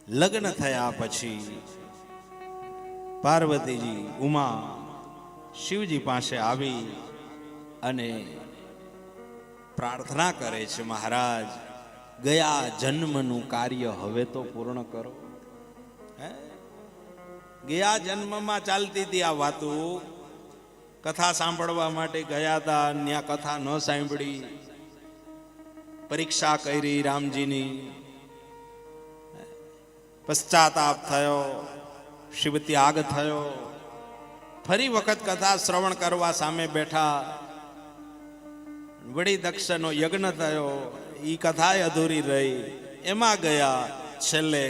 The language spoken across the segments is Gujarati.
લગ્ન થયા પછી પાર્વતીજી ઉમા શિવજી પાસે આવી અને પ્રાર્થના કરે છે, મહારાજ ગયા જન્મનું કાર્ય હવે તો પૂર્ણ કરો. ગયા જન્મમાં ચાલતી હતી આ વાતો, કથા સાંભળવા માટે ગયા હતા, ત્યાં કથા ન સાંભળી, પરીક્ષા કરી રામજીની, પશ્ચાતાપ થયો, શિવ ત્યાગ થયો, ફરી વખત કથા શ્રવણ કરવા સામે બેઠા, વળી દક્ષનો યજ્ઞ થયો, ઈ કથા અધૂરી રહી, એમાં ગયા, છેલ્લે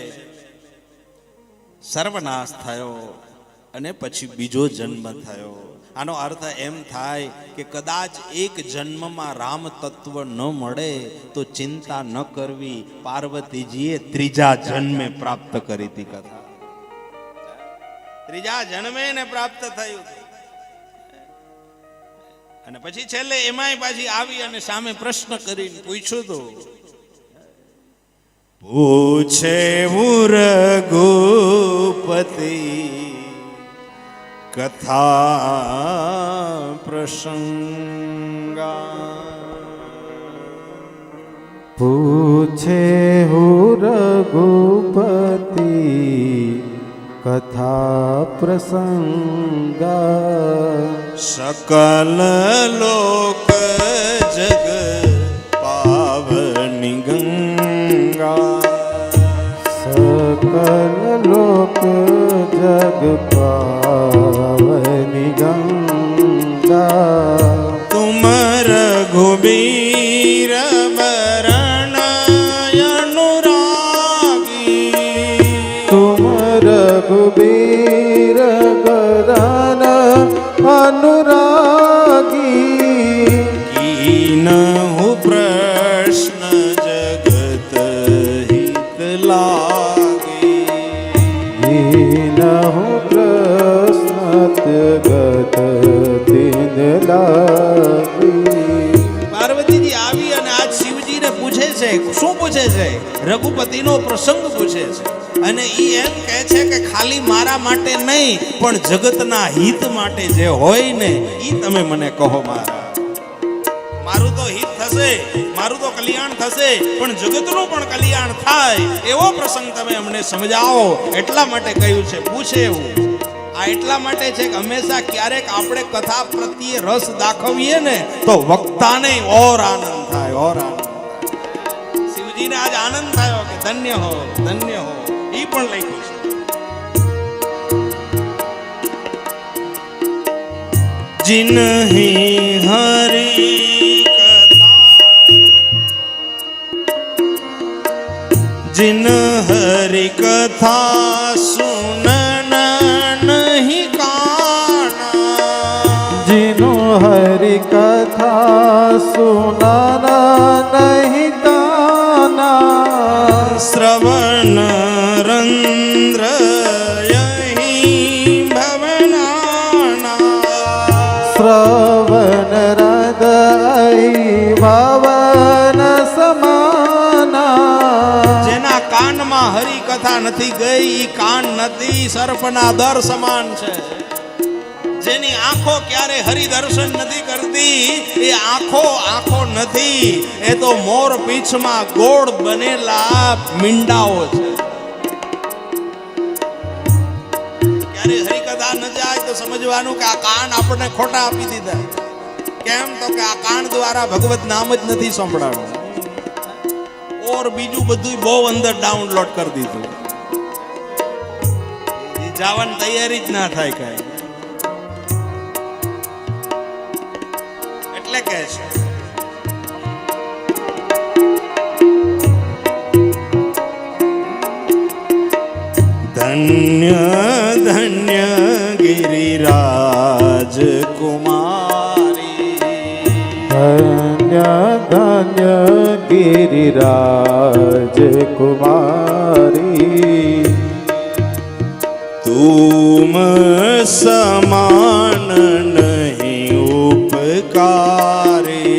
સર્વનાશ થયો અને પછી બીજો જન્મ થયો. આનો અર્થ એમ થાય કે કદાચ એક જન્મમાં રામ તત્વ ન મળે તો ચિંતા ન કરવી. પાર્વતીજીએ ત્રીજા જન્મે પ્રાપ્ત કરી હતી કથા, ત્રીજા જન્મે ને પ્રાપ્ત થયું. અને પછી છેલ્લે એમાંય પાછી આવી અને સામે પ્રશ્ન કરીને પૂછ્યું તો પૂછે રઘુપતિ કથા પ્રસંગા. પૂછે રઘુપતિ કથા પ્રસંગા. સકલ લોક જગ પાવની ગંગા. સકલ લોક જગ પાવની ગંગા. તુમ રઘુબીર વરણ અનુરાગી. તુમ રઘુબીર વરણ अनुरागी. कीनहु प्रश्न जगत हित लागी. कीनहु प्रश्न जगत दिन लागी. પાર્વતીજી આવી અને આજ શિવજીને પૂછે છે. શું પૂછે છે? રઘુપતિનો પ્રસંગ પૂછે છે. અને ઈ એમ કહે છે કે ખાલી મારા માટે નહીં પણ જગતના હિત માટે જે હોય ને ઈ તમે મને કહો. મારું તો હિત થશે, મારું તો કલ્યાણ થશે, પણ જગતનું પણ કલ્યાણ થાય એવો પ્રસંગ તમે અમને સમજાવો. એટલા માટે કહ્યું છે પૂછે એવું. આ એટલા માટે છે કે હંમેશા ક્યારેક આપણે કથા પ્રત્યે રસ દાખવીએ ને તો વક્તાને ઓર આનંદ થાય, ઓર આનંદ. શિવજીને આજ આનંદ થયો કે ધન્ય હો, ધન્ય હો. ઈ પણ લખ્યું છે. जिन्हीं हरि कथा, जिन हरि कथा सुनन नहीं काना. जिनो हरि कथा सुनाना नहीं काना. श्रवण रंद्र श्रवण हृदय भवन समाना. જેના કાનમાં હરિ કથા નથી ગઈ કાન નથી, સર્પના દર સમાન છે. જેની આંખો ક્યારે હરિ દર્શન નથી કરતી એ આંખો નથી, એ તો મોર પીછમાં ગોળ બનેલા મીંડાઓ છે. ક્યારે હરિ કથા ન જાય તો સમજવાનું કે આ કાન આપણને ખોટા આપી દીધા. કેમ તો કે આ કાન દ્વારા ભગવત નામ જ નથી સંભળાણું, ઓર બીજું બધું બહુ અંદર ડાઉનલોડ કરી દીધું. એ જવાની તૈયારી જ ના થાય કઈ. એટલે કે છે ધન્ય ધન્ય गिरिराज कुमारी. धन्य धन्य गिरिराज कुमारी. तुम समान नहीं उपकारी.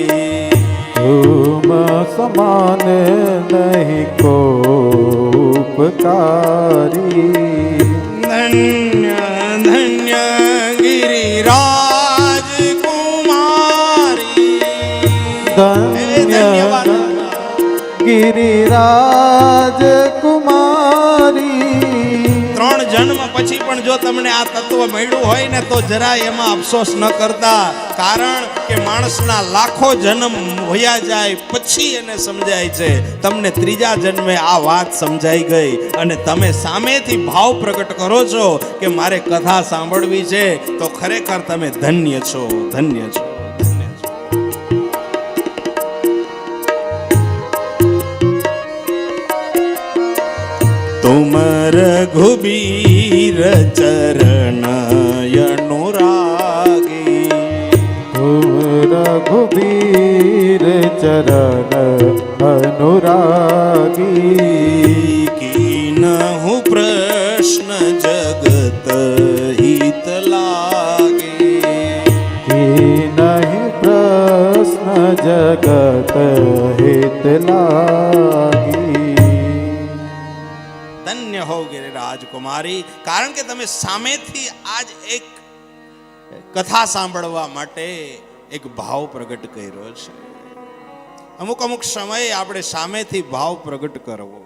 तुम समान नहीं को હિતકારી. ધન્ય ધન્ય ગિરિરાજ કુમારી. ધન્ય ગિરિરાજ કુમારી. 3 જન્મ પછી પણ જો તમને આ તત્વ મળ્યું હોય ને તો જરા એમાં અફસોસ ન કરતા, કારણ કે માણસના લાખો જન્મ હોયા જાય પછી એને સમજાય છે. તમને 3જા જન્મે આ વાત સમજાઈ ગઈ અને તમે સામેથી ભાવ પ્રગટ કરો છો કે મારે કથા સાંભળવી છે, તો ખરેખર તમે ધન્ય છો, ધન્ય છો, ધન્ય છો. तुम रघुबीर चरण अनुरागी. तुम रघुबीर चरण अनुरागी. कीनहु प्रश्न जगत हित लागे. नहीं प्रश्न जगत हित लागी. ધન્ય હો ગિરિરાજ કુમારી, કારણ કે તમે સામેથી આજ એક કથા સાંભળવા માટે એક ભાવ પ્રગટ કર્યો છે. અમુક સમયે આપણે સામેથી ભાવ પ્રગટ કરવો.